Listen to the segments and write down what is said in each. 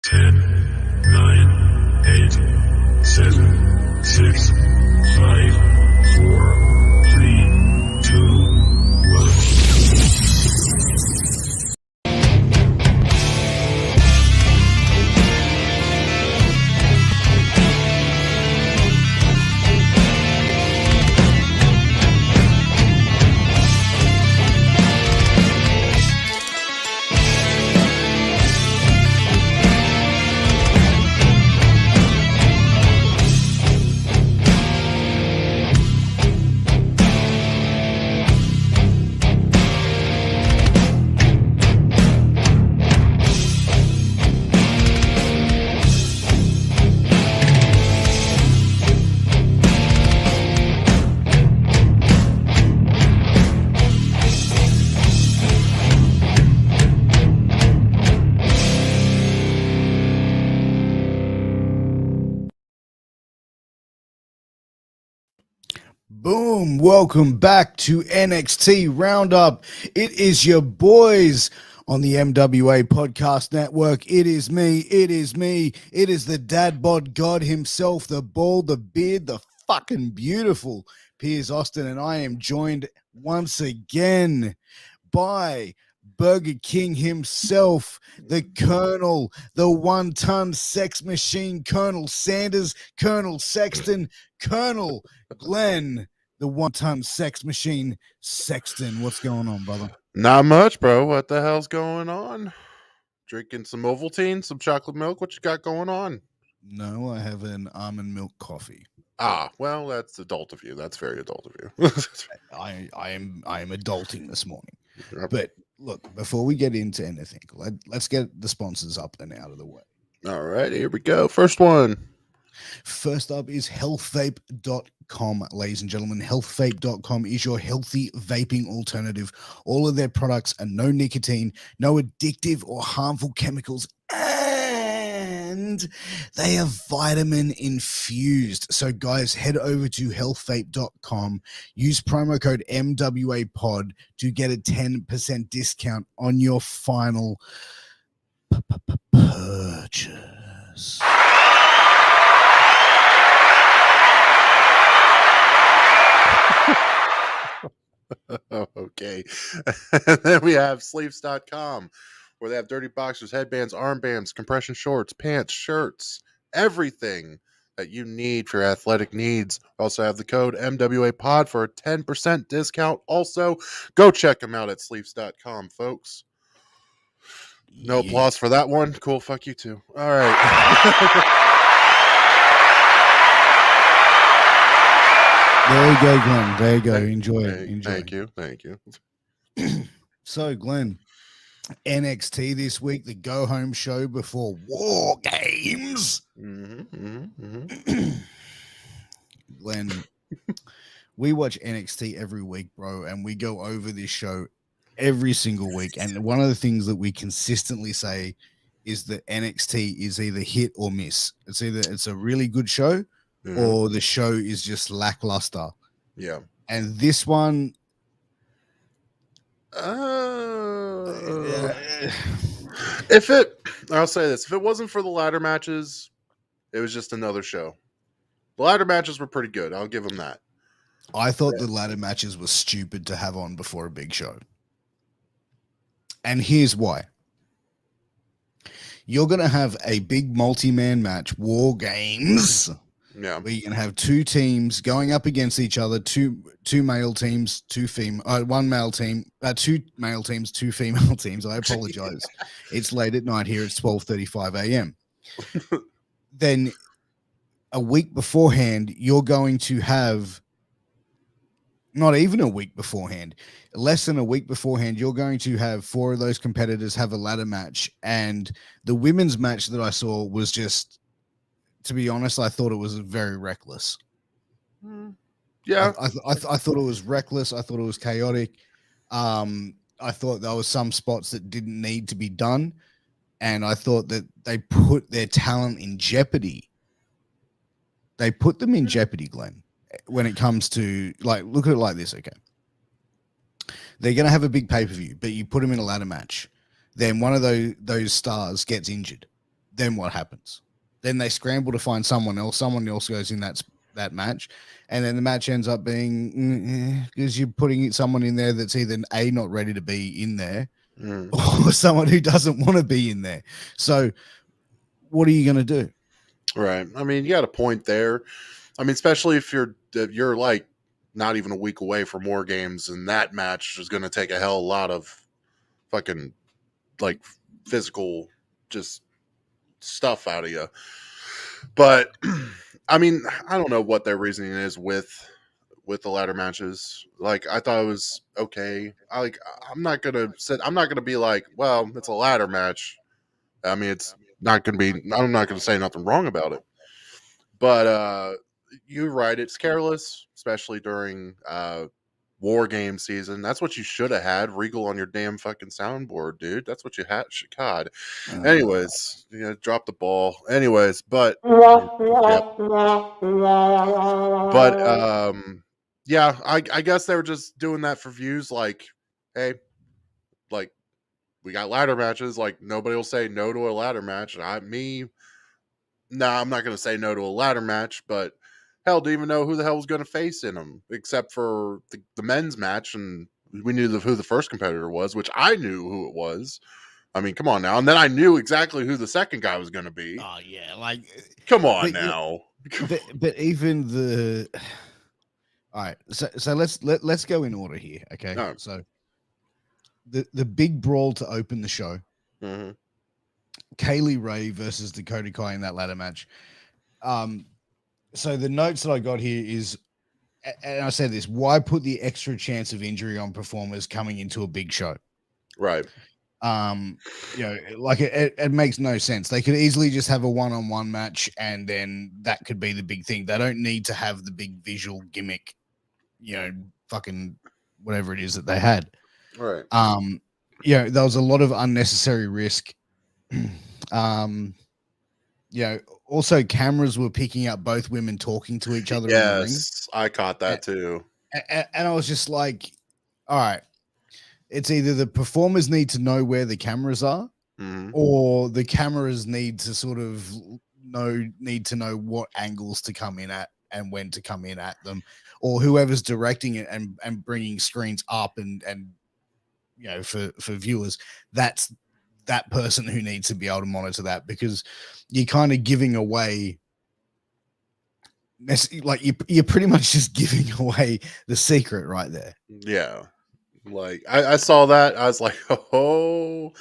10, 9, 8, 7, 6, 5, 4, 3, 2, 1. Boom, welcome back to NXT Round Up. It is your boys on the MWA Podcast Network. It is me. It is the dad bod god himself, the bald, the beard, the fucking beautiful Piers Austin, and I am joined once again by Burger King himself, the Colonel, the one-ton sex machine, Colonel Sanders, Colonel Sexton, Colonel Glen, the one-ton sex machine, Sexton. What's going on, brother? Not much, bro. What the hell's going on? Drinking some Ovaltine, some chocolate milk. What you got going on? No, I have an almond milk coffee. Ah, well, that's adult of you. That's very adult of you. I am adulting this morning. But look, before we get into anything, let's get the sponsors up and out of the way. All right, here we go. First one. First up is healthvape.com, ladies and gentlemen. Healthvape.com is your healthy vaping alternative. All of their products are no nicotine, no addictive or harmful chemicals, and they are vitamin infused. So guys, head over to healthvape.com, use promo code MWAPOD to get a 10% discount on your final purchase. Okay. And then we have sleeves.com, where they have dirty boxers, headbands, armbands, compression shorts, pants, shirts, everything that you need for your athletic needs. Also have the code MWAPOD for a 10% discount. Also, go check them out at sleeves.com, folks. No applause for that one. Cool. Fuck you too. All right. There you go, Glenn. There you go. Enjoy it. Enjoy. Thank you. So, Glenn, NXT this week, the go-home show before War Games. Glenn, we watch NXT every week, bro, and we go over this show every single week. And one of the things that we consistently say is that NXT is either hit or miss. It's either it's a really good show, or the show is just lackluster. Yeah. And this one, I'll say this, if it wasn't for the ladder matches, it was just another show. The ladder matches were pretty good. I'll give them that. I thought the ladder matches were stupid to have on before a big show. And here's why. You're going to have a big multi-man match, War Games. Yeah. Where you can have two teams going up against each other, two male teams, one male team, two male teams, two female teams. I apologize. It's late at night here. It's 12:35 a.m. Then a week beforehand, you're going to have, not even a week beforehand, less than a week beforehand, you're going to have four of those competitors have a ladder match. And the women's match that I saw was just, to be honest, I thought it was very reckless. Yeah. I thought it was reckless. I thought it was chaotic. I thought there was some spots that didn't need to be done. And I thought that they put their talent in jeopardy. They put them in jeopardy, Glenn, when it comes to, like, look at it like this, okay? They're going to have a big pay-per-view, but you put them in a ladder match. Then one of those stars gets injured. then what happens? Then they scramble to find someone else goes in that match, and then the match ends up being because you're putting someone in there that's either A, not ready to be in there, or someone who doesn't want to be in there. So what are you going to do? Right. I mean, you got a point there. I mean, especially if you're like not even a week away from War Games, and that match is going to take a hell of a lot of fucking like physical just stuff out of you. But I mean, I don't know what their reasoning is with the ladder matches. Like, I thought it was okay. I'm not gonna be like, well, it's a ladder match. I mean, it's not gonna be. I'm not gonna say nothing wrong about it. But you're right. It's careless, especially during War Game season. That's what you should have had Regal on your damn fucking soundboard, dude. That's what you had. God. Anyways, drop the ball. Anyways, but yep. But yeah, I guess they were just doing that for views. Like, hey, like we got ladder matches. Like nobody will say no to a ladder match. And I'm not going to say no to a ladder match, but hell, do you even know who the hell was going to face in them except for the men's match? And we knew who the first competitor was, which I knew who it was. I mean, come on now. And then I knew exactly who the second guy was going to be. Oh yeah, like come on now. But even the all right. So let's go in order here. Okay. No. So the big brawl to open the show. Mm-hmm. Kaylee Ray versus Dakota Kai in that ladder match. So the notes that I got here is, and I said this, why put the extra chance of injury on performers coming into a big show? Right. Like it makes no sense. They could easily just have a one-on-one match and then that could be the big thing. They don't need to have the big visual gimmick, fucking whatever it is that they had. Right. There was a lot of unnecessary risk. Also cameras were picking up both women talking to each other. Yes, in the ring. I caught that too. And I was just like, all right, it's either the performers need to know where the cameras are, or the cameras need to sort of need to know what angles to come in at and when to come in at them, or whoever's directing it and bringing screens up and for viewers, that's that person who needs to be able to monitor that, because you're kind of giving away, like you're pretty much just giving away the secret right there. Yeah. Like I saw that. I was like, oh,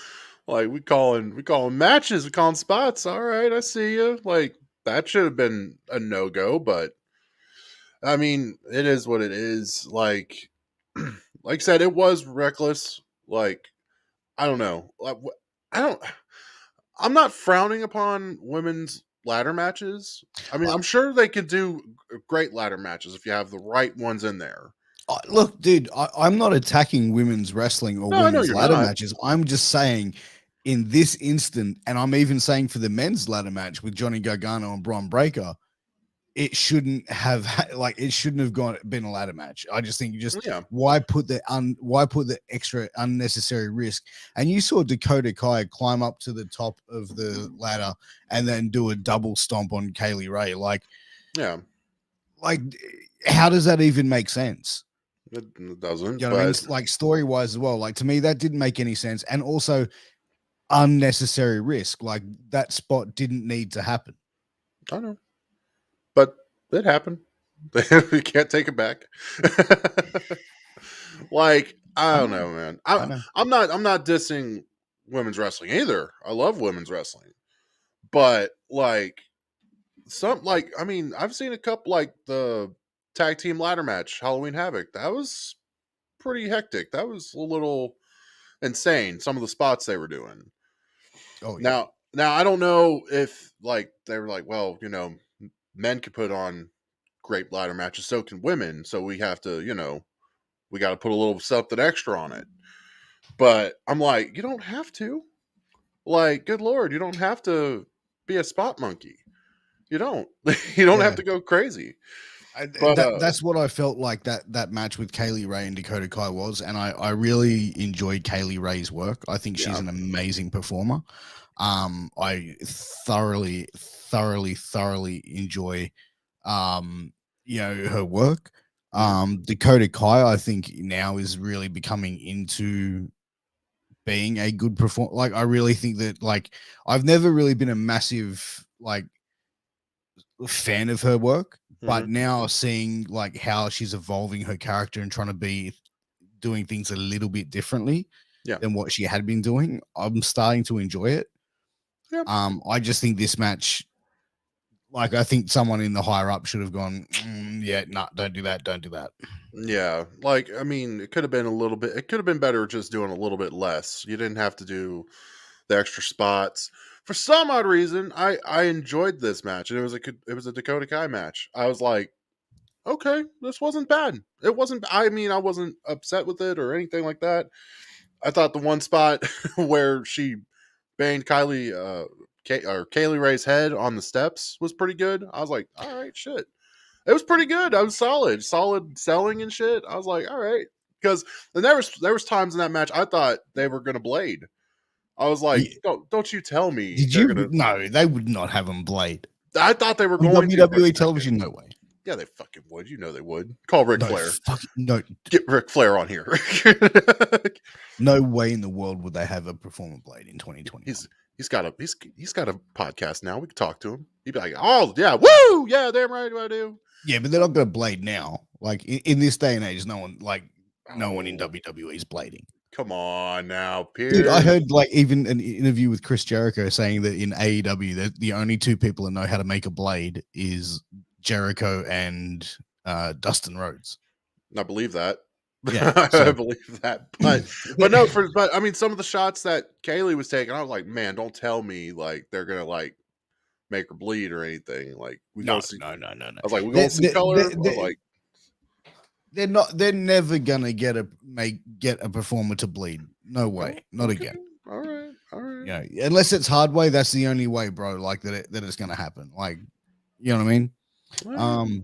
like we calling matches, we calling spots. All right, I see you. Like that should have been a no-go, but I mean, it is what it is. Like I said, it was reckless. Like, I don't know. I'm not frowning upon women's ladder matches. I mean, I'm sure they could do great ladder matches if you have the right ones in there. Look, dude, I'm not attacking women's wrestling or women's ladder matches. I'm just saying in this instant, and I'm even saying for the men's ladder match with Johnny Gargano and Braun Breaker, it shouldn't have been a ladder match. I just think why put the extra unnecessary risk? And you saw Dakota Kai climb up to the top of the ladder and then do a double stomp on Kaylee Ray. Like, how does that even make sense? It doesn't. You know what I mean? Like story wise as well. Like to me, that didn't make any sense, and also unnecessary risk. Like that spot didn't need to happen. I know. But it happened. You can't take it back. Like, I don't know, man. I'm not dissing women's wrestling either. I love women's wrestling. But like I mean, I've seen a couple, like the tag team ladder match, Halloween Havoc. That was pretty hectic. That was a little insane, some of the spots they were doing. Oh yeah. Now I don't know if like they were like, well, men can put on great ladder matches, so can women. So we have to, we got to put a little something extra on it. But I'm like, you don't have to. Like, good Lord, you don't have to be a spot monkey. You don't. You don't have to go crazy. That's what I felt like that match with Kaylee Ray and Dakota Kai was, and I really enjoyed Kaylee Ray's work. I think she's an amazing performer. I thoroughly enjoy her work. Dakota Kai, I think now is really becoming into being a good performer. Like, I really think that, like, I've never really been a massive like fan of her work, but Mhm. now seeing like how she's evolving her character and trying to be doing things a little bit differently Yeah. than what she had been doing, I'm starting to enjoy it. Yeah. I just think this match, like, I think someone in the higher up should have gone, yeah, no, don't do that, don't do that. Yeah. Like, I mean, it could have been a little bit. It could have been better just doing a little bit less. You didn't have to do the extra spots. For some odd reason, I enjoyed this match, and it was a Dakota Kai match. I was like, okay, this wasn't bad. It wasn't. I mean, I wasn't upset with it or anything like that. I thought the one spot where she banged Kaylee Ray's head on the steps was pretty good. I was like, all right, shit. It was pretty good. I was solid selling and shit. I was like, all right, because there was times in that match I thought they were gonna blade. I was like, don't you tell me Did they're you? gonna. No, they would not have them blade I thought they were on going to for a WWE second. television. No way. Yeah, they fucking would. You know they would. Call Ric No, Flair. no, Get Ric Flair on here. no way in the world would they have a performer blade in 2021. He's got a podcast now. We can talk to him. He'd be like, oh yeah, woo, yeah, damn right, I do. Yeah, but they're not going to blade now. Like, in this day and age, no one in WWE is blading. Come on now, Piers. Dude, I heard like even an interview with Chris Jericho saying that in AEW, the only two people that know how to make a blade is Jericho and Dustin Rhodes. I believe that. Yeah, I believe that. But no, but I mean, some of the shots that Kaylee was taking, I was like, man, don't tell me like they're gonna like make her bleed or anything. Like no. I was like, we gonna see color. I was like, they're never gonna get a performer to bleed. No way, not again. All right. You know, unless it's hard way, that's the only way, bro. Like that it's gonna happen. Like, you know what I mean?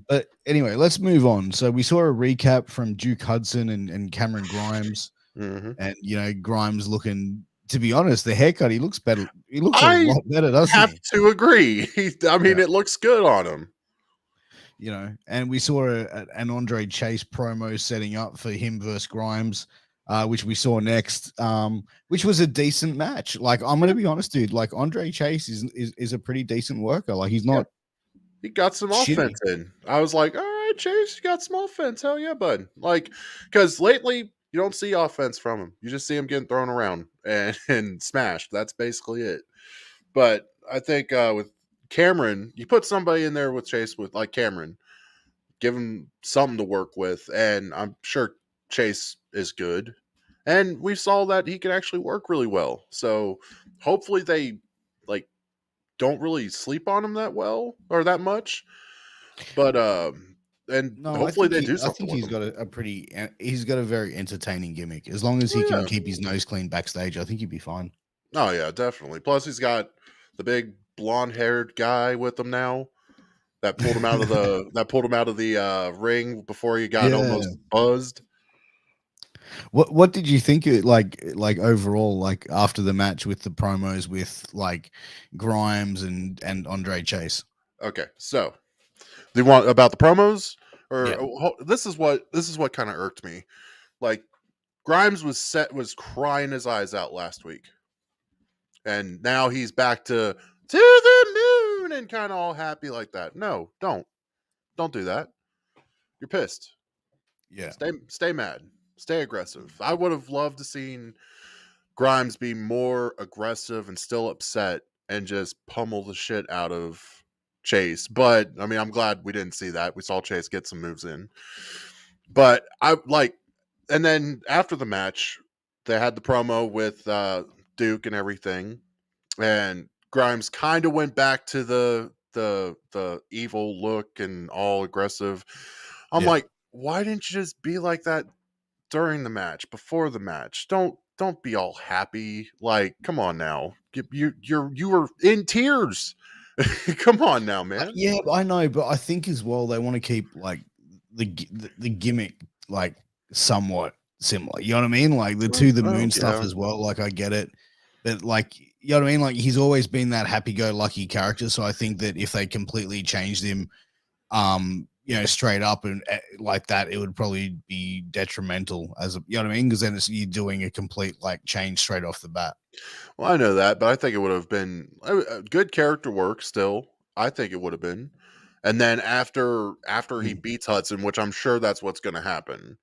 But anyway, let's move on. So we saw a recap from Duke Hudson and Cameron Grimes, and Grimes looking. To be honest, the haircut, he looks better. He looks a lot better, doesn't he? I have to agree. I mean, it looks good on him. You know, and we saw an Andre Chase promo setting up for him versus Grimes, which we saw next, which was a decent match. Like, I'm gonna be honest, dude. Like, Andre Chase is a pretty decent worker. Like, he's not. He got some offense in. I was like, all right, Chase, you got some offense. Hell yeah, bud. Like, because lately you don't see offense from him. You just see him getting thrown around and smashed. That's basically it. But I think with Cameron, you put somebody in there with Chase with like Cameron, give him something to work with, and I'm sure Chase is good. And we saw that he could actually work really well. So hopefully they like don't really sleep on him that well or that much. But and No, hopefully they do something. I think he's got a very entertaining gimmick. As long as he can keep his nose clean backstage, I think he'd be fine. Oh yeah, definitely. Plus he's got the big blonde-haired guy with him now that pulled him out of the ring before he got almost buzzed. What did you think like overall, like after the match with the promos with like Grimes and Andre Chase? Okay, so do you want about the promos or this is what kind of irked me. Like Grimes was crying his eyes out last week, and now he's back to the moon and kind of all happy like that. No, don't do that. You're pissed. Yeah, stay mad. Stay aggressive. I would have loved to seen Grimes be more aggressive and still upset and just pummel the shit out of Chase. But I mean, I'm glad we didn't see that. We saw Chase get some moves in. But and then after the match, they had the promo with Duke and everything, and Grimes kind of went back to the evil look and all aggressive. I'm like, why didn't you just be like that during the match, before the match? Don't be all happy. Like, come on now. You were in tears. Come on now, man. Yeah, I know, but I think as well they want to keep like the gimmick like somewhat similar. You know what I mean? Like the to the moon stuff as well. Like I get it, but like you know what I mean? Like he's always been that happy-go-lucky character. So I think that if they completely changed him, straight up and like that, it would probably be detrimental as you know what I mean? Because then you're doing a complete like change straight off the bat. Well, I know that, but I think it would have been a good character work still. I think it would have been. And then after he beats Hudson, which I'm sure that's what's going to happen.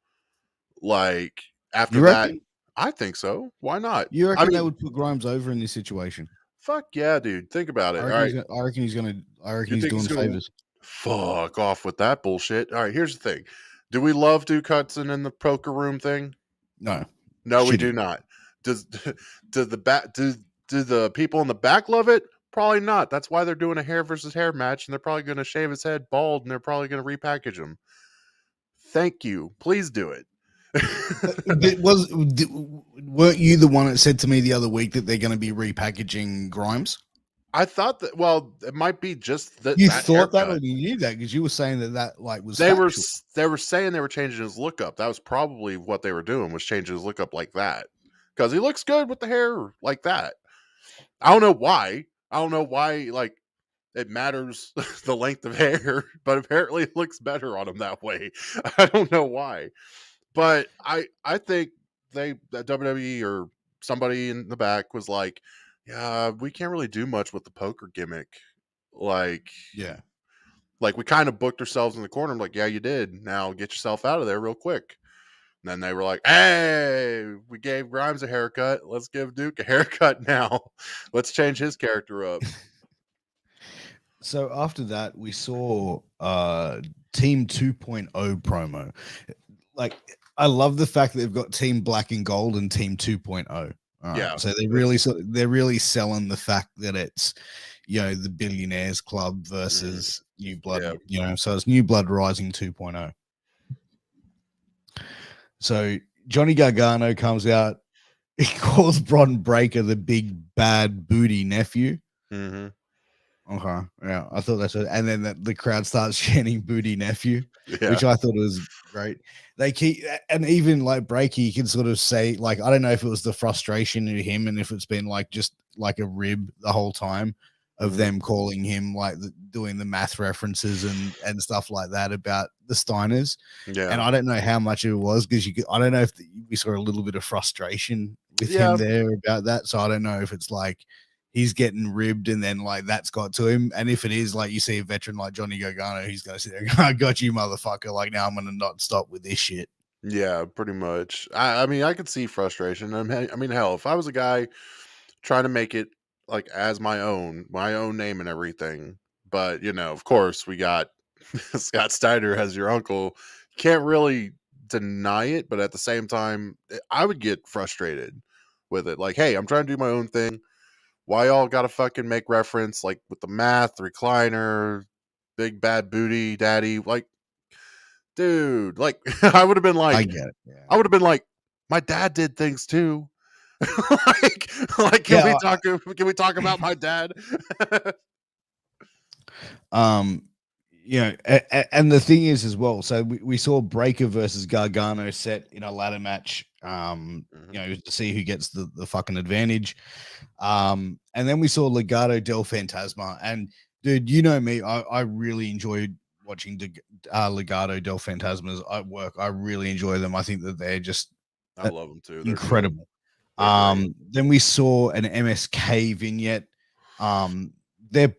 Like after You that, reckon? I think so. Why not? You I reckon they mean, would put Grimes over in this situation? fuck yeah, dude. Think about it. I All reckon right. I reckon he's gonna. I reckon You he's think doing he's going to favors. fuck off with that bullshit? All right. Here's the thing. Do we love Duke Hudson in the poker room thing? No, No, we shitty. do not. Does do the back do the people in the back love it? Probably not. That's why they're doing a hair versus hair match, and they're probably going to shave his head bald, and they're probably going to repackage him. Thank you. Please do it. Weren't you the one that said to me the other week that they're going to be repackaging Grimes? I thought that. Well, it might be just that. You that thought that, haircut. or you knew that because you were saying that like was They were factual. they were saying they were changing his look up. That was probably what they were doing, was changing his look up like that, because he looks good with the hair like that. I don't know why. I don't know why. Like it matters the length of hair, but apparently it looks better on him that way. I don't know why, but I think that WWE or somebody in the back was like, yeah, we can't really do much with the poker gimmick. Like, Yeah. like we kind of booked ourselves in the corner. I'm like, yeah, you did. Now get yourself out of there real quick. And then they were like, hey, we gave Grimes a haircut. Let's give Duke a haircut now. Let's change his character up. So after that, we saw Team 2.0 promo. Like, I love the fact that they've got Team Black and Gold and Team 2.0. All right. Yeah. So they're really selling the fact that it's, the Billionaires Club versus New Blood. Yeah. So it's New Blood Rising 2.0. So Johnny Gargano comes out. He calls Bron Breakker the big bad booty nephew. Mm-hmm. Okay, yeah, I thought that's it. And then the crowd starts chanting "booty nephew," which I thought was great. They keep, and even like Breakker, you can sort of say, like, I don't know if it was the frustration in him, and if it's been like just like a rib the whole time of them calling him like doing the math references and stuff like that about the Steiners. Yeah, and I don't know how much it was because I don't know if we saw a little bit of frustration with him there about that. So I don't know if it's like he's getting ribbed and then like that's got to him. And if it is, like, you see a veteran like Johnny Gargano, he's going to sit there and go, I got you, motherfucker. Like, now I'm going to not stop with this shit. Yeah, pretty much. I mean, I could see frustration. I mean, hell, if I was a guy trying to make it like as my own name and everything, but of course we got Scott Steiner as your uncle. Can't really deny it, but at the same time, I would get frustrated with it. Like, hey, I'm trying to do my own thing. Why y'all gotta fucking make reference like with the math, the recliner, big bad booty daddy? Like, dude, like I would have been like, I get it. Yeah. I would have been like, my dad did things too. like, can we talk about my dad? And the thing is as well, so we saw Breakker versus Gargano set in a ladder match, to see who gets the fucking advantage. And then we saw Legado del Fantasma, and dude, you know me, I really enjoyed watching Legado del Fantasma's work. I really enjoy them. I think that they're just I love them too. They're incredible. Then we saw an MSK vignette. Their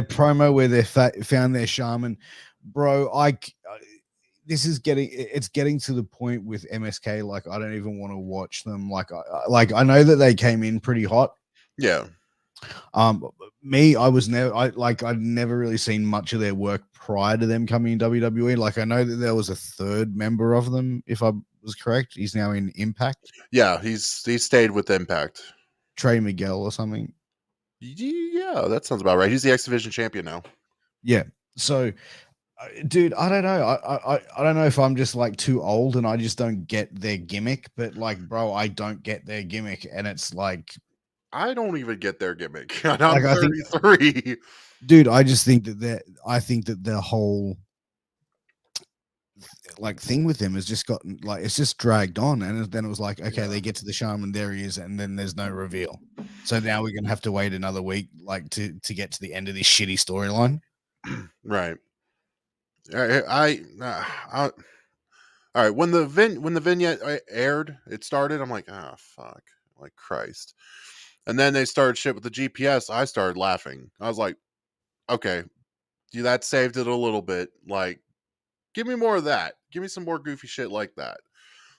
promo where they found their shaman, bro. This is getting to the point with MSK. Like, I don't even want to watch them. Like, I know that they came in pretty hot. Yeah. I'd never really seen much of their work prior to them coming in WWE. Like, I know that there was a third member of them, if I was correct. He's now in Impact. Yeah, he stayed with Impact. Trey Miguel or something. Yeah, that sounds about right. He's the X Division champion now. Yeah. So, dude, I don't know. I don't know if I'm just like too old and I just don't get their gimmick, but like, bro, I don't get their gimmick, and it's like, I don't even get their gimmick. And I'm 33. Dude, I just think that I think that the whole like thing with him has just gotten like it's just dragged on, and then it was like, okay, they get to the shaman, there he is, and then there's no reveal. So now we're gonna have to wait another week, like to get to the end of this shitty storyline. Right. All right. When the vignette aired, it started. I'm like, oh fuck, like Christ. And then they started shit with the GPS. I started laughing. I was like, okay, that saved it a little bit. Like, give me more of that. Give me some more goofy shit like that.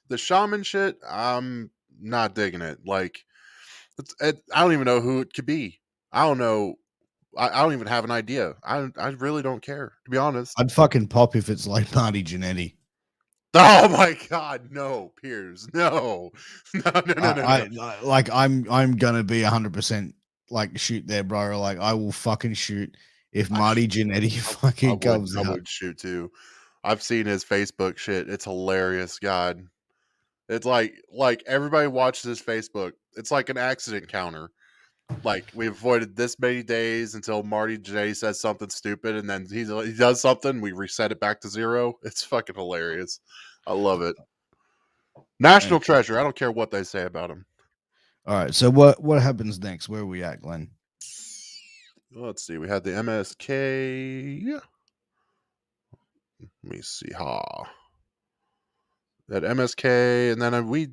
The shaman shit, I'm not digging it. Like, I don't even know who it could be. I don't know. I don't even have an idea. I really don't care, to be honest. I'd fucking pop if it's like Marty Jannetty. Oh my god, no, Piers, no, no. Like I'm gonna be 100% like shoot there, bro. Like I will fucking shoot if Marty Jannetty fucking comes I out. would shoot too. I've seen his Facebook shit. It's hilarious. God, it's like everybody watches his Facebook. It's like an accident counter. Like we avoided this many days until Marty J says something stupid, and then he does something. We reset it back to 0. It's fucking hilarious. I love it. National treasure. I don't care what they say about him. All right, so what happens next? Where are we at, Glenn? Let's see. We had the MSK. Let me see. That MSK, and then we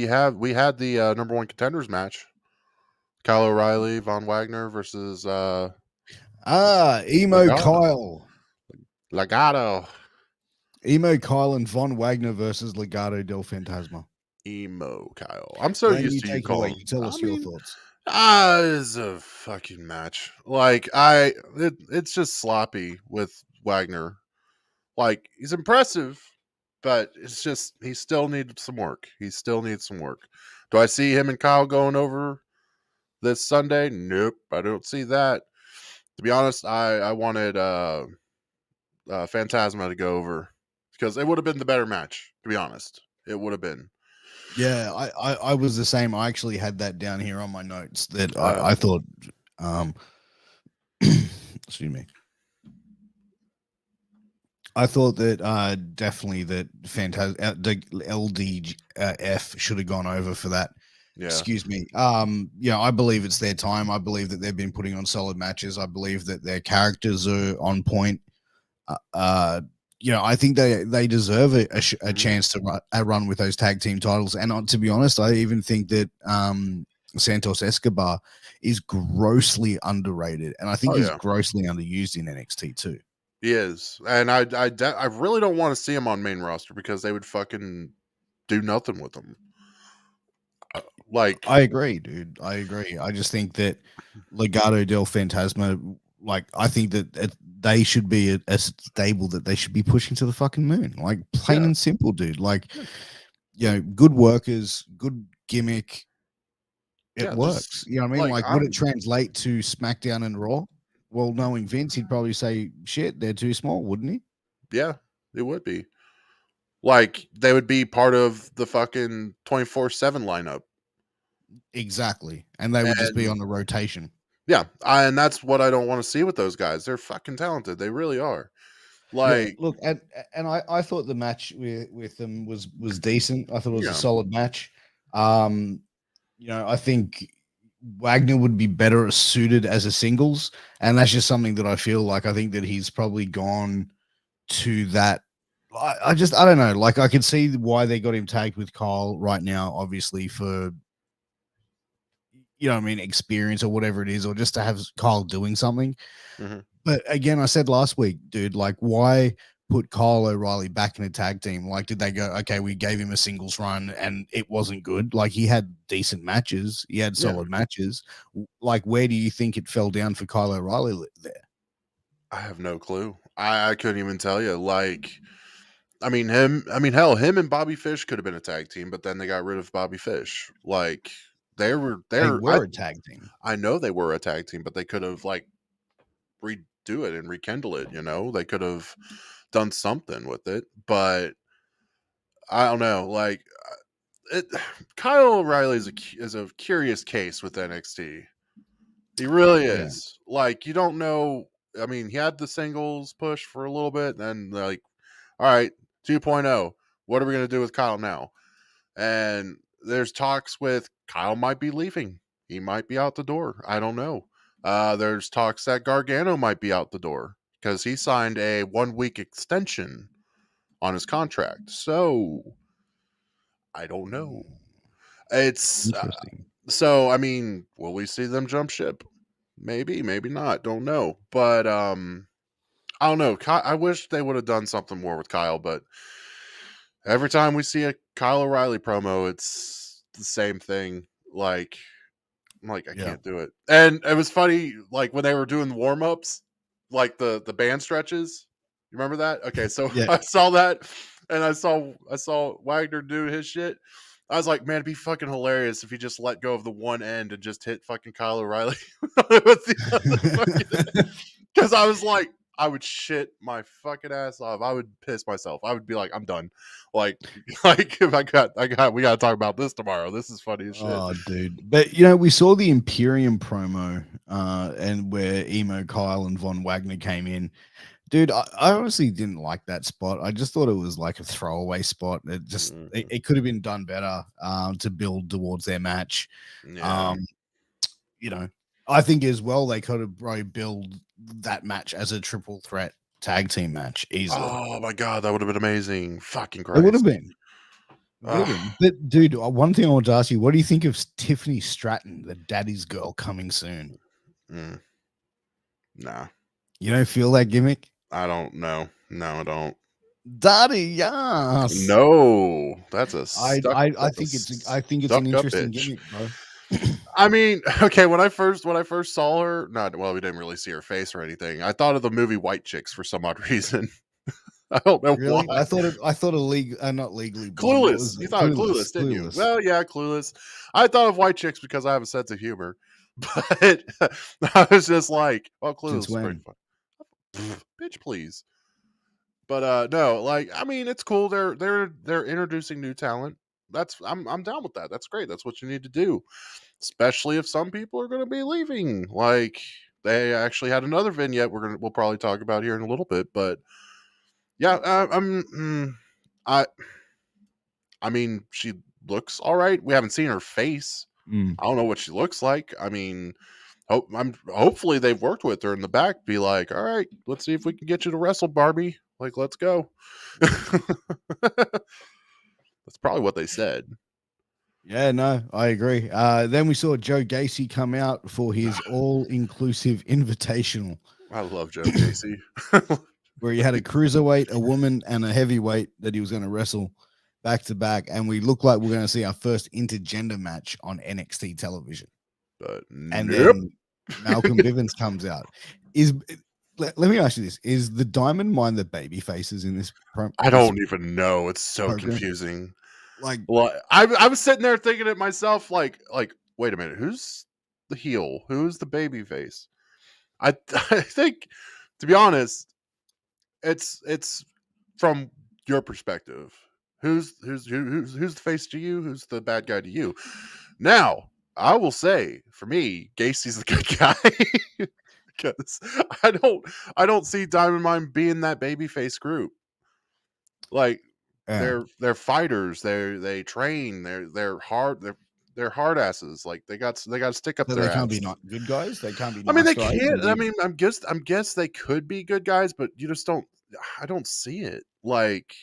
had the number one contenders match. Kyle O'Reilly, Von Wagner versus Emo Legado. Kyle. Legado. Emo Kyle and Von Wagner versus Legado del Fantasma. Emo Kyle. I'm so Glenn, used to you calling. You tell us your thoughts. It's a fucking match. Like it's just sloppy with Wagner. Like he's impressive, but it's just he still needs some work. He still needs some work. Do I see him and Kyle going over this Sunday? Nope, I don't see that. To be honest, I wanted Phantasma to go over because it would have been the better match. To be honest, it would have been. Yeah, I was the same. I actually had that down here on my notes that I thought, excuse me. I thought that definitely that the LDF should have gone over for that. Yeah. Excuse me. I believe it's their time. I believe that they've been putting on solid matches. I believe that their characters are on point. I think they deserve a chance to run with those tag team titles. And to be honest, I even think that Santos Escobar is grossly underrated, and I think he's grossly underused in NXT too. He is, and I really don't want to see him on main roster because they would fucking do nothing with him. Like I agree, dude. I agree. I just think that Legado del Fantasma, like I think that they should be a stable that they should be pushing to the fucking moon. Like plain and simple, dude. Like good workers, good gimmick. It works. You know what I mean? Like would it translate to SmackDown and Raw? Well, knowing Vince, he'd probably say, shit, they're too small, wouldn't he? Yeah, it would be. Like, they would be part of the fucking 24/7 lineup. Exactly. And they would just be on the rotation. Yeah, and that's what I don't want to see with those guys. They're fucking talented. They really are. Like, look, and I thought the match with them was decent. I thought it was a solid match. I think Wagner would be better suited as a singles, and that's just something that I feel like. I think that he's probably gone to that. I don't know. Like I could see why they got him tagged with Kyle right now, obviously for experience or whatever it is, or just to have Kyle doing something. Mm-hmm. But again, I said last week, dude, like why put Kyle O'Reilly back in a tag team? Like, did they go, okay, we gave him a singles run and it wasn't good? Like, he had decent matches, he had solid matches. Like, where do you think it fell down for Kyle O'Reilly there? I have no clue. I couldn't even tell you. Like, hell, him and Bobby Fish could have been a tag team, but then they got rid of Bobby Fish. Like, they were a tag team. I know they were a tag team, but they could have like redo it and rekindle it. They could have done something with it, but I don't know. Like, Kyle O'Reilly is a curious case with NXT. He really is. Yeah. Like, you don't know. I mean, he had the singles push for a little bit, then like, all right, 2.0. What are we going to do with Kyle now? And there's talks with Kyle might be leaving. He might be out the door. I don't know. There's talks that Gargano might be out the door because he signed a 1-week extension on his contract. So I don't know. It's Interesting. so I mean, will we see them jump ship? Maybe, maybe not. Don't know. But I don't know. I wish they would have done something more with Kyle, but every time we see a Kyle O'Reilly promo, it's the same thing. Like, I'm like, I Yeah. can't do it. And it was funny, like when they were doing the warm ups, like the band stretches. You remember that? Okay, so Yeah. I saw that, and I saw Wagner do his shit. I was like, man, it'd be fucking hilarious if he just let go of the one end and just hit fucking Kyle O'Reilly with the other fucking. Because I was like, I would shit my fucking ass off. I would piss myself. I would be like, I'm done. Like if we gotta talk about this tomorrow. This is funny as shit. Oh, dude. But we saw the Imperium promo, and where Emo Kyle and Von Wagner came in. Dude, I honestly didn't like that spot. I just thought it was like a throwaway spot. It just it could have been done better to build towards their match. Yeah. I think as well they could have probably built that match as a triple threat tag team match easily. Oh my god, that would have been amazing. Fucking Christ. It would have been. But dude, one thing I want to ask you: what do you think of Tiffany Stratton, the daddy's girl, coming soon? Nah, you don't feel that gimmick? I don't know. No, I don't. Daddy, yes. No, that's a. I think it's an interesting gimmick, bro. I mean, okay, when I first saw her, we didn't really see her face or anything. I thought of the movie White Chicks for some odd reason. I don't know really? why. I thought not legally Clueless. You thought Clueless, didn't you? Well, yeah, Clueless. I thought of White Chicks because I have a sense of humor, but I was just like, oh, Clueless is pretty fun. Bitch, please. But no, like, I mean, it's cool. They're introducing new talent. I'm down with that. That's great. That's what you need to do, especially if some people are going to be leaving. Like, they actually had another vignette we'll probably talk about here in a little bit, but yeah, I mean, she looks all right. We haven't seen her face. I don't know what she looks like. I mean, hopefully they've worked with her in the back. Be like, all right, let's see if we can get you to wrestle, Barbie. Like, let's go. That's probably what they said. Yeah, no, I agree. Then we saw Joe Gacy come out for his all-inclusive invitational. I love Joe Gacy. Where he had a cruiserweight, a woman, and a heavyweight that he was going to wrestle back to back. And we look like we're going to see our first intergender match on NXT television. But then Malcolm Bivens comes out. Let me ask you this: is the Diamond Mine the baby faces in this program? I don't even know. It's so confusing. Like, well, I was sitting there thinking it myself, like, wait a minute, who's the heel? Who's the baby face? I think, to be honest, it's from your perspective. Who's the face to you? Who's the bad guy to you? Now, I will say, for me, Gacy's the good guy. Because I don't see Diamond Mine being that babyface group. Like, they're fighters. They train. They're hard asses. Like, they got to stick up. So their they can't ass. be not good guys. They can't be. I mean, nice they guys can't. I mean, I'm guess they could be good guys, but you just don't. I don't see it. Like,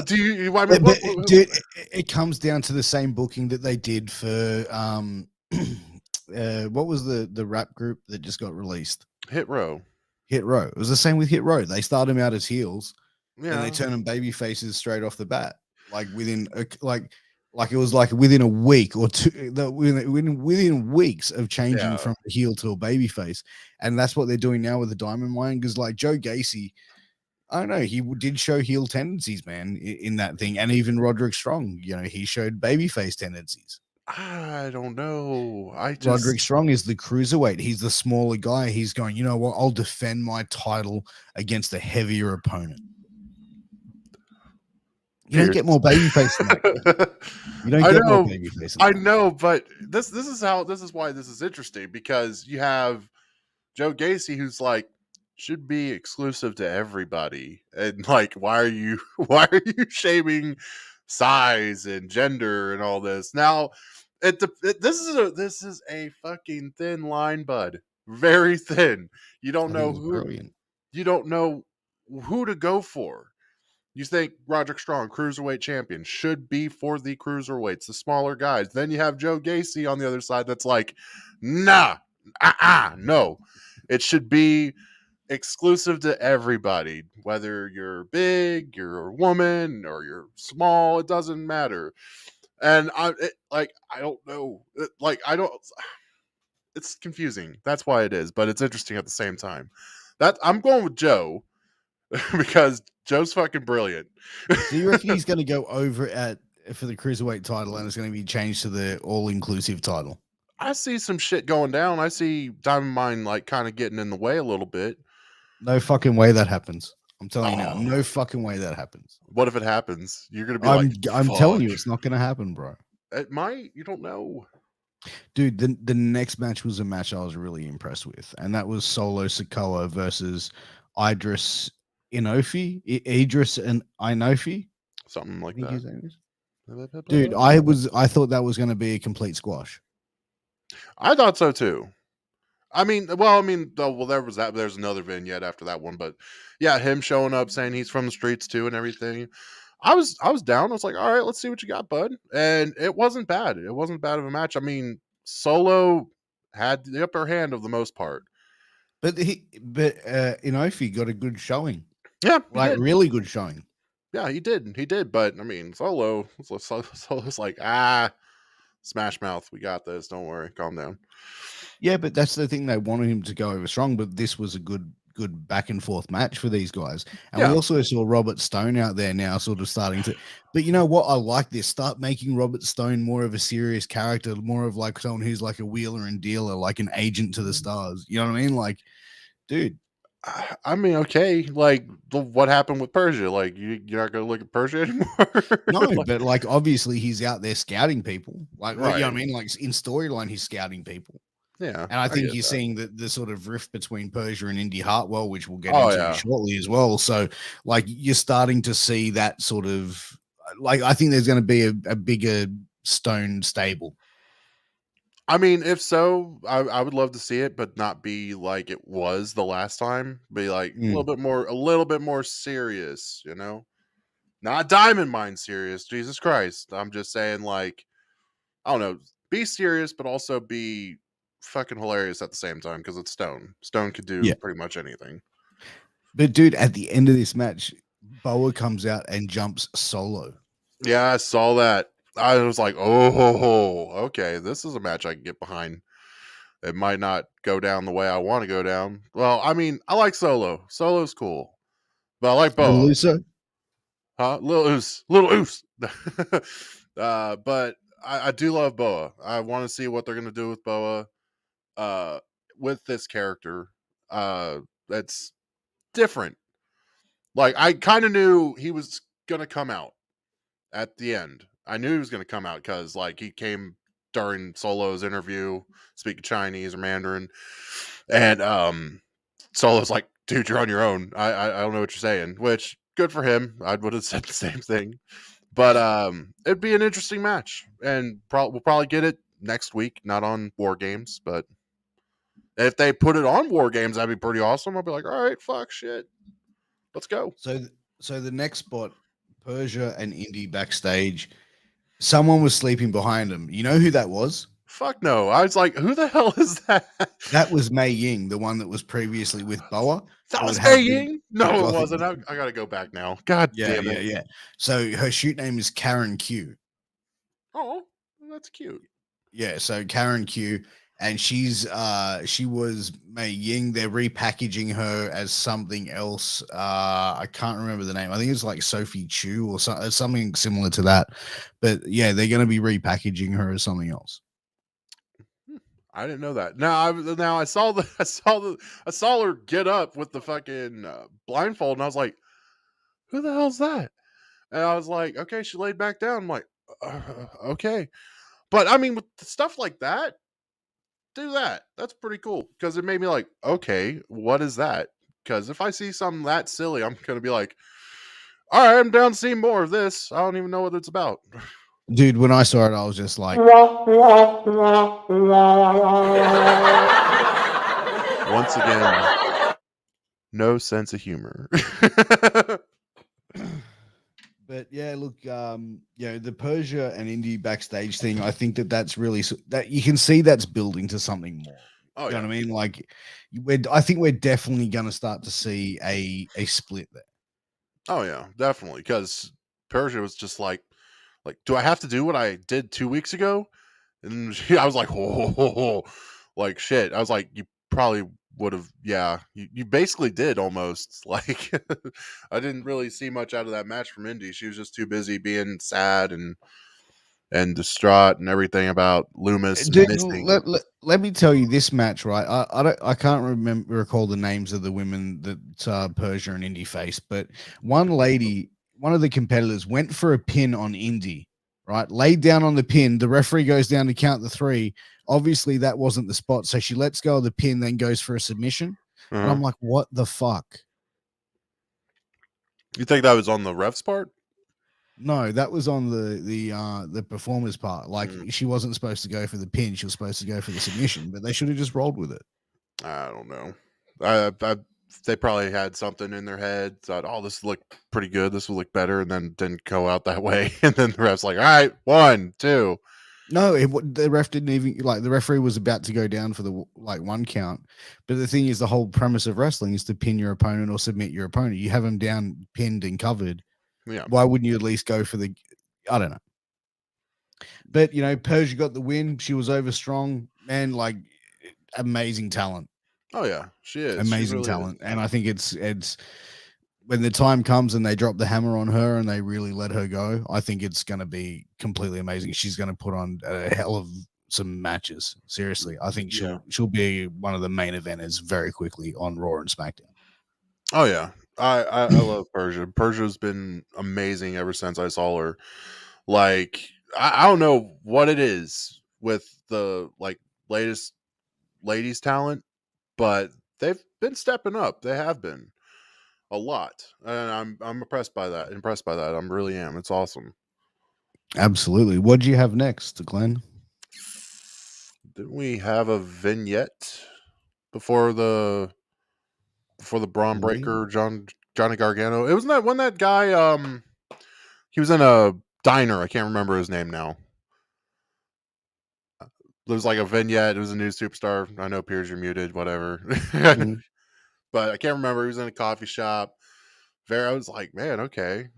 do you? I mean, dude, it comes down to the same booking that they did for what was the rap group that just got released? Hit Row. Hit Row. It was the same with Hit Row. They start them out as heels, and they turn them baby faces straight off the bat. Like within it was like within a week or two, within weeks of changing from a heel to a baby face, and that's what they're doing now with the Diamond Mine. Because like Joe Gacy, I don't know, he did show heel tendencies, man, in that thing, and even Roderick Strong, he showed babyface tendencies. I don't know. Roderick Strong is the cruiserweight. He's the smaller guy. He's going, you know what? I'll defend my title against a heavier opponent. You don't get more babyface than that. You don't get more babyface. I know, but this is why this is interesting, because you have Joe Gacy, who's like, should be exclusive to everybody. And like, why are you why are you shaming size and gender and all this? Now, this is a fucking thin line, bud. Very thin. You don't I think know it's who brilliant. you don't know who to go for. You think Roderick Strong, cruiserweight champion, should be for the cruiserweights, the smaller guys. Then you have Joe Gacy on the other side that's like, nah, no. It should be exclusive to everybody, whether you're big, you're a woman, or you're small. It doesn't matter. And I don't know. I don't. It's confusing. That's why it is, but it's interesting at the same time. That I'm going with Joe because Joe's fucking brilliant. So you reckon he's going to go over for the cruiserweight title, and it's going to be changed to the all-inclusive title? I see some shit going down. I see Diamond Mine like kind of getting in the way a little bit. No fucking way that happens. I'm telling you now, Oh. no fucking way that happens. What if it happens? You're gonna be I'm telling you, "Fuck." it's not going to happen, bro. It might. You don't know. Dude, the next match was a match I was really impressed with, and that was Solo Sikoa versus Idris Inofi. Idris and Inofi, Something I like think that. his name is. Dude, I thought that was going to be a complete squash. I thought so too. There's that. There's another vignette after that one, but yeah, him showing up saying he's from the streets too and everything. I was down. I was like, all right, let's see what you got, bud. And it wasn't bad. It wasn't bad of a match. I mean, Solo had the upper hand of the most part. But Inofi got a good showing, Yeah, like really good showing. Yeah, he did. He did. But I mean, Solo's like, Smash Mouth, we got this. Don't worry, calm down. Yeah, but that's the thing. They wanted him to go over strong, but this was a good back and forth match for these guys. And Yeah. we also saw Robert Stone out there now sort of starting to, but you know what? I like this. Start making Robert Stone more of a serious character, more of like someone who's like a wheeler and dealer, like an agent to the stars. You know what I mean? Like, dude. I mean, okay, like what happened with Persia? Like you're not gonna look at Persia anymore? No, but like obviously he's out there scouting people. Like, you know what I Right. mean? Like in storyline, he's scouting people. Yeah. And I think get you're that. seeing the sort of rift between Persia and Indy Hartwell, which we'll get Oh, into yeah. shortly as well. So, like, you're starting to see that sort of, like, I think there's going to be a bigger Stone stable. I mean, if so, I would love to see it, but not be like it was the last time. Be like a little bit more serious, you know? Not Diamond Mine serious, Jesus Christ. I'm just saying, like, I don't know, be serious, but also be fucking hilarious at the same time because it's Stone. Stone could do pretty much anything. But dude, at the end of this match, Boa comes out and jumps Solo. Yeah, I saw that. I was like, oh, okay, this is a match I can get behind. It might not go down the way I want to go down. Well, I mean, I like Solo. Solo's cool. But I like Boa. Huh? Little Oos. But I do love Boa. I want to see what they're gonna do with Boa. With this character. That's different. Like I kind of knew he was gonna come out at the end. I knew he was gonna come out because like he came during Solo's interview, speaking Chinese or Mandarin, and Solo's like, "Dude, you're on your own. I don't know what you're saying." Which good for him. I would have said the same thing. But it'd be an interesting match, and we'll probably get it next week, not on War Games. But if they put it on War Games, that'd be pretty awesome. I'll be like, all right, fuck shit, let's go. So the next spot, Persia and Indy backstage. Someone was sleeping behind him. You know who that was? Fuck no. I was like, who the hell is that? That was Mei Ying, the one that was previously with Boa. That was Mei Ying? No, it wasn't. I gotta go back now. God damn it. Yeah. So her shoot name is Karen Q. Oh, that's cute. Yeah, so Karen Q, and she was Mei Ying. They're repackaging her as something else. I can't remember the name. I think it's like Sophie Chu or something similar to that. But yeah, they're going to be repackaging her as something else. I didn't know that. Now I saw her get up with the fucking blindfold, and I was like, "Who the hell's that?" And I was like, "Okay, she laid back down." I'm like, "Okay," but I mean, with stuff like that, do that. That's pretty cool because it made me like, "Okay, what is that?" because if I see something that silly, I'm gonna be like, all right, I'm down to see more of this. I don't even know what it's about. Dude, when I saw it, I was just like, Once again, no sense of humor. but yeah, look, the Persia and Indy backstage thing, I think that's really that you can see that's building to something more. Oh You know yeah. what I mean? Like, I think we're definitely going to start to see a split there. Oh yeah, definitely. Because Persia was just like, do I have to do what I did 2 weeks ago? And I was like, whoa, like shit. I was like, you probably would have, yeah. You basically did almost. Like, I didn't really see much out of that match from Indy. She was just too busy being sad and distraught and everything about Loomis Dude, missing. let me tell you this match, right? I can't recall the names of the women that Persia and Indy faced, but one lady, one of the competitors, went for a pin on Indy, right? Laid down on the pin. The referee goes down to count the three. Obviously, that wasn't the spot, so she lets go of the pin, then goes for a submission. And Uh-huh. I'm like, what the fuck? You think that was on the ref's part? No, that was on the performer's part. Like Mm, she wasn't supposed to go for the pin; she was supposed to go for the submission, but they should have just rolled with it. I don't know. They probably had something in their head, thought, oh, this looked pretty good. This will look better. And then didn't go out that way. And then the ref's like, all right, 1, 2. No, the ref didn't even like the referee was about to go down for the like one count, but the thing is, the whole premise of wrestling is to pin your opponent or submit your opponent. You have them down, pinned and covered. Yeah. Why wouldn't you at least go for the? I don't know. But Persia got the win. She was over strong, man. Like amazing talent, Oh, yeah. She is. She amazing really is. talent. And I think it's when the time comes and they drop the hammer on her and they really let her go. I think it's going to be completely amazing. She's going to put on a hell of some matches. Seriously, I think Yeah. she'll be one of the main eventers very quickly on Raw and SmackDown. Oh, yeah. I love Persia. Persia's been amazing ever since I saw her. Like, I don't know what it is with the like latest ladies talent, but they've been stepping up. They have been a lot, and I'm impressed by that. Impressed by that. I really am. It's awesome. Absolutely. What do you have next, Glenn? Didn't we have a vignette before the Braun Indeed. Breaker Johnny Gargano? It wasn't that when that guy he was in a diner. I can't remember his name now. There was like a vignette. It was a new superstar. I know, Piers, you're muted. Whatever. Mhm. But I can't remember. He was in a coffee shop. I was like, man, okay,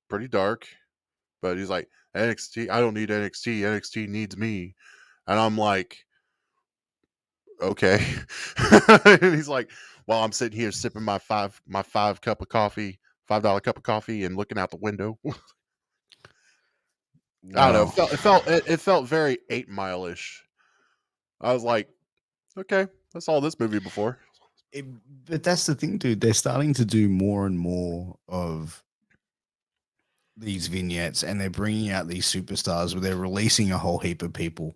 pretty dark. But he's like, NXT. I don't need NXT. NXT needs me. And I'm like, okay. And he's like, while I'm sitting here sipping my five cup of coffee, $5 cup of coffee, and looking out the window. I don't know. Wow. It felt very 8 Mile ish. I was like, okay, I saw this movie before. It, but that's the thing, dude. They're starting to do more and more of these vignettes, and they're bringing out these superstars where they're releasing a whole heap of people.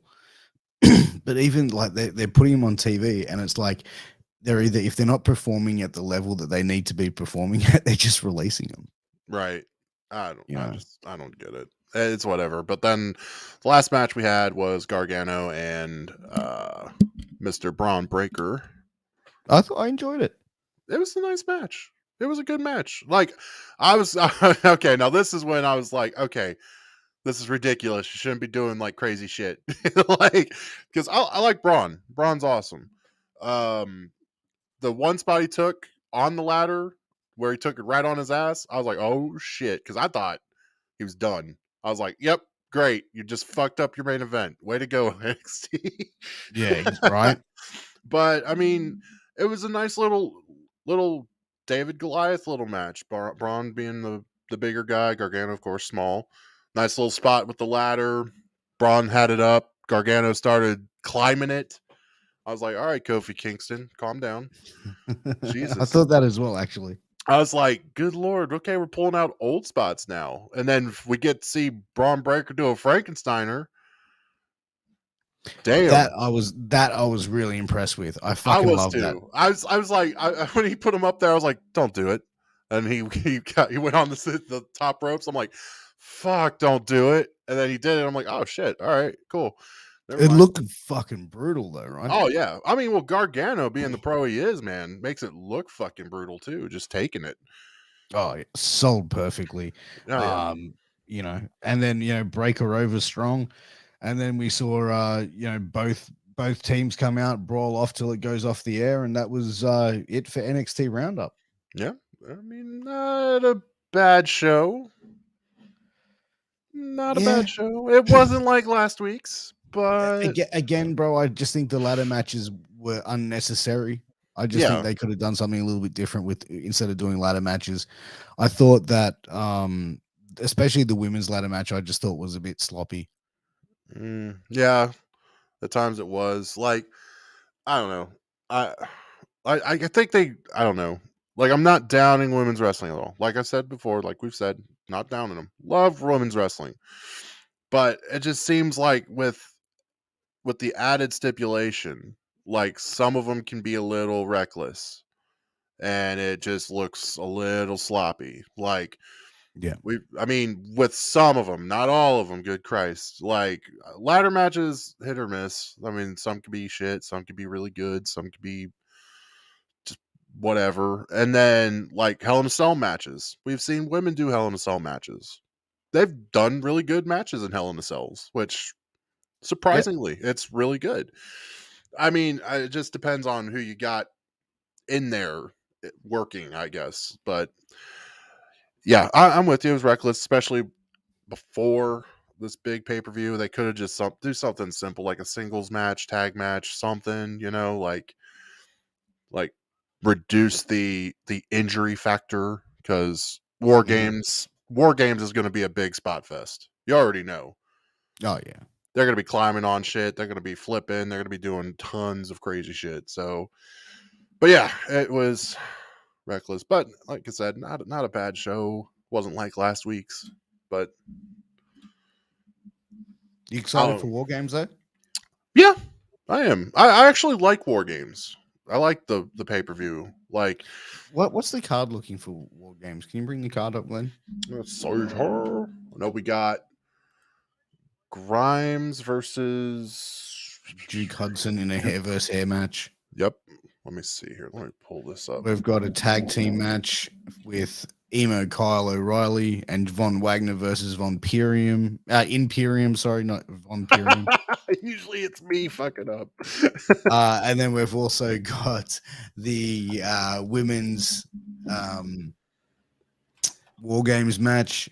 But even like they're putting them on TV, and it's like they're either if they're not performing at the level that they need to be performing at, they're just releasing them. Right. I don't. You know, I don't get it. It's whatever. But then the last match we had was Gargano and Mr. Braun Breaker. I thought I enjoyed it. It was a nice match. It was a good match. Like I was okay. Now this is when I was like, okay, this is ridiculous. You shouldn't be doing like crazy shit. Like because I like Braun. Braun's awesome. The one spot he took on the ladder where he took it right on his ass, I was like, oh shit, because I thought he was done. I was like, yep, great. You just fucked up your main event. Way to go, NXT. Yeah, right. But I mean, it was a nice little David Goliath little match. Braun being the bigger guy, Gargano, of course, small. Nice little spot with the ladder. Braun had it up. Gargano started climbing it. I was like, all right, Kofi Kingston, calm down. I Jesus. thought that as well, actually. I was like, good Lord, okay, we're pulling out old spots now. And then we get to see Braun Breaker do a Frankensteiner. Damn. That I was really impressed with. I I fucking was love that. too. I was like, when he put him up there, I was like, don't do it. And he went on the top ropes. I'm like, fuck, don't do it. And then he did it. I'm like, oh shit. All right, cool. Never It mind. looked fucking brutal though, right? Oh yeah. I mean, well, Gargano being the pro he is, man, makes it look fucking brutal too. Just taking it. Oh, yeah, sold perfectly. Oh yeah. And then Breaker over strong, and then we saw both teams come out, brawl off till it goes off the air, and that was it for NXT Roundup. Yeah. I mean, not a bad show. Not a Yeah, bad show. It wasn't like last week's, but again, bro, I just think the ladder matches were unnecessary. I just think yeah. they could have done something a little bit different with instead of doing ladder matches. I thought that especially the women's ladder match, I just thought was a bit sloppy. Yeah. At times it was like, I don't know. I I think I don't know. Like, I'm not downing women's wrestling at all. Like I said before, like we've said, not downing them. Love women's wrestling, but it just seems like with the added stipulation, like some of them can be a little reckless, and it just looks a little sloppy. Like Yeah. I mean, with some of them, not all of them. Good Christ! Like ladder matches, hit or miss. I mean, some could be shit, some could be really good, some could be just whatever. And then like Hell in a Cell matches. We've seen women do Hell in a Cell matches. They've done really good matches in Hell in a Cells, which Yep. surprisingly, it's really good. I mean, it just depends on who you got in there working, I guess. But yeah, I'm with you. It was reckless, especially before this big pay per view. They could have just do something simple like a singles match, tag match, something. Like reduce the injury factor because War Games is going to be a big spot fest. You already know. Oh yeah. They're going to be climbing on shit. They're going to be flipping. They're going to be doing tons of crazy shit. So, but yeah, it was reckless. But like I said, not a bad show. Wasn't like last week's. But You excited for War Games though? yeah, I am. I actually like War Games. I like the pay per view. Like, What's the card looking for War Games? Can you bring the card up, Glenn? Sarge Horror. I know we got Grimes versus Duke Hudson in a hair versus hair match. Yep. Let me see here. Let me pull this up. We've got a tag team match with Emo Kyle O'Reilly and Von Wagner versus Von Imperium. Imperium, sorry, not Von Imperium. Usually it's me fucking up. And then we've also got the women's War Games match,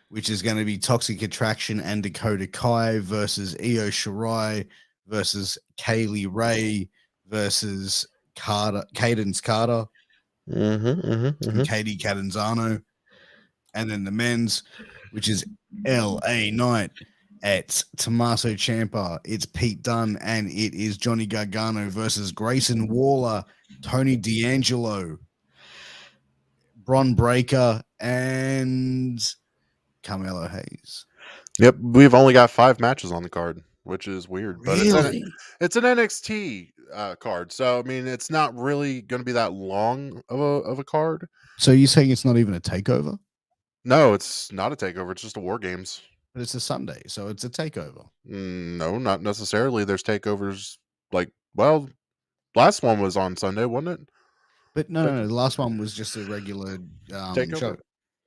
which is going to be Toxic Attraction and Dakota Kai versus Io Shirai versus Kaylee Ray versus Cadence Carter and Katie Catanzano. And then the men's, which is LA Knight. It's Tommaso Ciampa, it's Pete Dunne, and it is Johnny Gargano versus Grayson Waller, Tony D'Angelo, Bron Breakker, and Carmelo Hayes. Yep, we've only got 5 matches on the card, which is weird. Really? But it's an NXT card, so I mean, it's not really going to be that long of a card. So you're saying it's not even a takeover? No, it's not a takeover. It's just a War Games. But it's a Sunday, so it's a takeover. No, not necessarily. There's takeovers like, well, last one was on Sunday, wasn't it? But no, the last one was just a regular Takeover. show.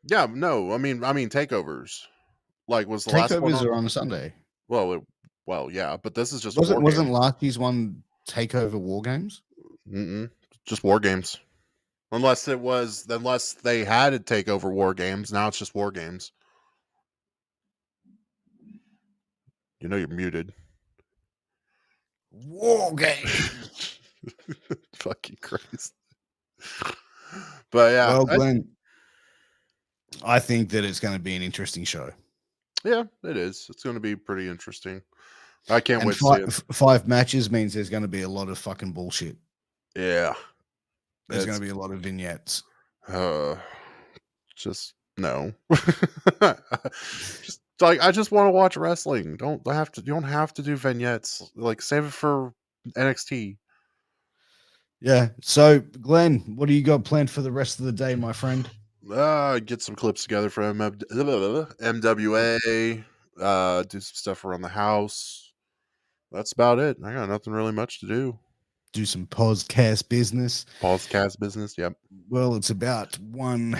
Yeah, no, I mean takeovers. Like, was the last one Takeovers are on a Sunday. Well, yeah, but this is just wasn't last year's one takeover War Games? Just War Games. Unless they had to take over War Games. Now it's just War Games. You know you're muted. War Games. Fucking Christ. But yeah. Well, Glenn, I think that it's going to be an interesting show. Yeah, it is. It's going to be pretty interesting. I can't wait to see it. 5 matches means there's going to be a lot of fucking bullshit. Yeah. There's going to be a lot of vignettes. Just no. It's like I just want to watch wrestling. Don't have to. You don't have to do vignettes. Like save it for NXT. Yeah. So, Glenn, what do you got planned for the rest of the day, my friend? Get some clips together from MWA. Do some stuff around the house. That's about it. I got nothing really much to do. Do some podcast business. Paul's cast business. Yep. Well, it's about one.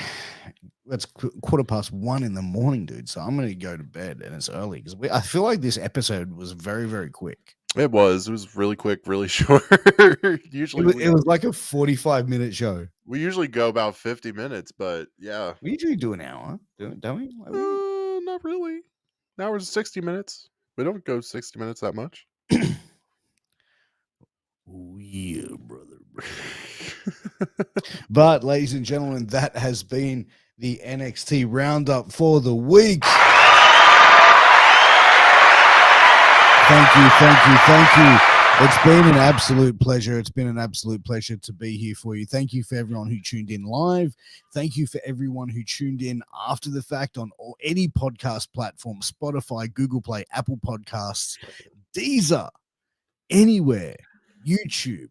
It's 1:15 in the morning, dude. So I'm going to go to bed, and it's early because I feel like this episode was very, very quick. It was really quick, really short. It was like a 45-minute show. We usually go about 50 minutes, but yeah. We usually do an hour, don't we? Not really. Now we're 60 minutes. We don't go 60 minutes that much. Oh, yeah, brother. But, ladies and gentlemen, that has been the NXT Roundup for the week. Thank you. It's been an absolute pleasure. It's been an absolute pleasure to be here for you. Thank you for everyone who tuned in live. Thank you for everyone who tuned in after the fact on any podcast platform, Spotify, Google Play, Apple Podcasts, Deezer, anywhere, YouTube,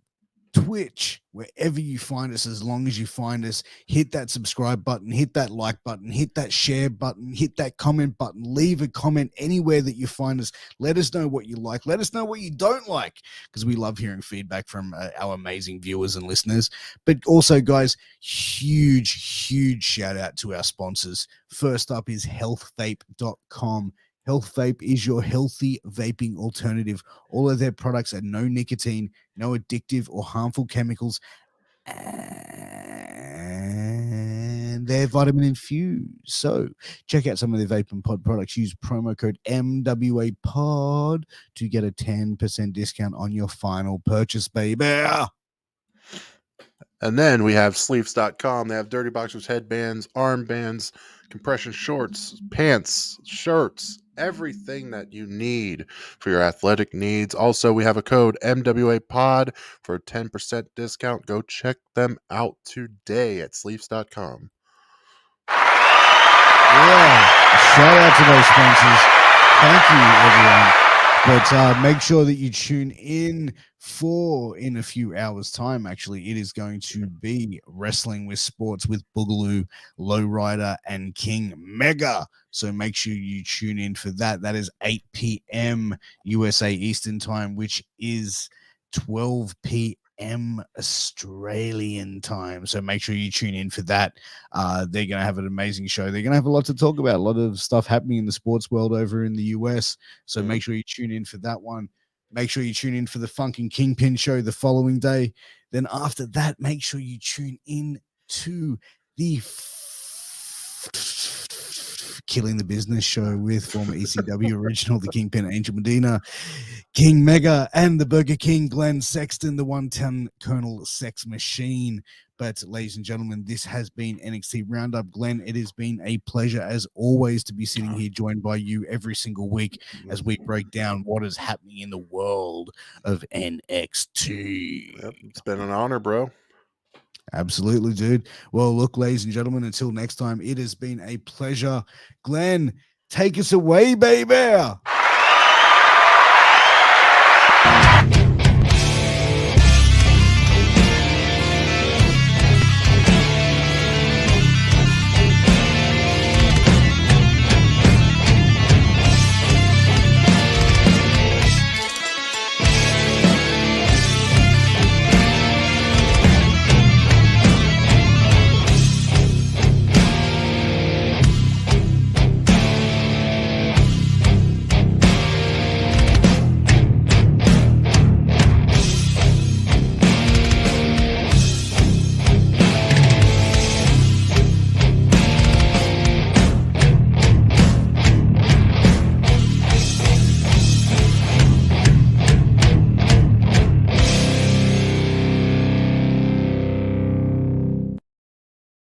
Twitch, wherever you find us. As long as you find us, hit that subscribe button, hit that like button, hit that share button, hit that comment button, leave a comment anywhere that you find us. Let us know what you like. Let us know what you don't like, because we love hearing feedback from our amazing viewers and listeners. But also, guys, huge shout out to our sponsors. First up is healthvape.com. Health Vape is your healthy vaping alternative. All of their products are no nicotine, no addictive or harmful chemicals, and they're vitamin infused. So check out some of their vape and pod products. Use promo code MWAPOD to get a 10% discount on your final purchase, baby. And then we have sleeves.com. They have dirty boxers, headbands, armbands, compression shorts, pants, shirts, everything that you need for your athletic needs. Also, we have a code MWA Pod for a 10% discount. Go check them out today at sleeves.com. Yeah, shout out to those sponsors. Thank you, everyone. But make sure that you tune in in a few hours' time. Actually, it is going to be Wrestling with Sports with Boogaloo, Lowrider, and King Mega. So make sure you tune in for that. That is 8 p.m. USA Eastern Time, which is 12 p.m. Australian time. So make sure you tune in for that. They're going to have an amazing show. They're going to have a lot to talk about, a lot of stuff happening in the sports world over in the US. So make sure you tune in for that one. Make sure you tune in for the Funkin' Kingpin show the following day. Then after that, make sure you tune in to the Killing the Business show with former ECW original, the Kingpin Angel Medina, King Mega, and the Burger King Glen Sexton, the 110 Colonel Sex Machine. But ladies and gentlemen, this has been NXT Roundup. Glenn, it has been a pleasure as always to be sitting here joined by you every single week as we break down what is happening in the world of NXT. Yep, it's been an honor, bro. Absolutely, dude. Well, look, ladies and gentlemen, until next time, it has been a pleasure. Glenn, take us away, baby.